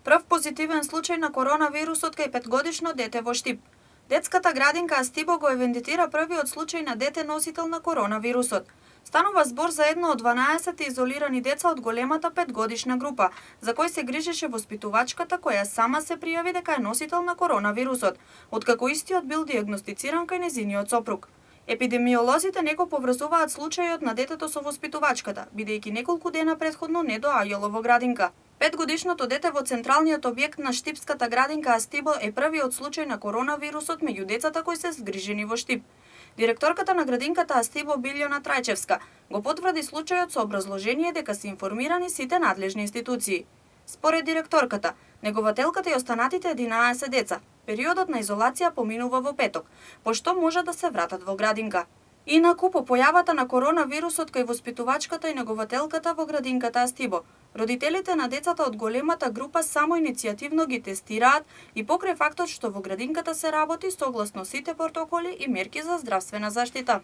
Прв позитивен случај на коронавирусот кај 5-годишно дете во Штип. Детската градинка Астибо го евидентира првиот случај на дете носител на коронавирусот. Станува збор за едно од 12 изолирани деца од големата 5-годишна група, за кој се грижеше воспитувачката која сама се пријави дека е носител на коронавирусот, откако истиот бил диагностициран кај незиниот сопруг. Епидемиолозите не го поврзуваат случајот на детето со воспитувачката, бидејќи неколку дена претходно не доаѓало во градинка. 5-годишното дете во централниот објект на штипската градинка Астибо е првиот случај на коронавирусот меѓу децата кои се згрижени во Штип. Директорката на градинката Астибо Билјона Трајчевска го потврди случајот со образложение дека се информирани сите надлежни институции. Според директорката, негователката и останатите 11 деца, периодот на изолација поминува во петок, пошто може да се вратат во градинка. Инаку, по појавата на коронавирусот кај воспитувачката и негователката во градинката Астибо, родителите на децата од големата група само иницијативно ги тестираат и покрај фактот што во градинката се работи согласно сите протоколи и мерки за здравствена заштита.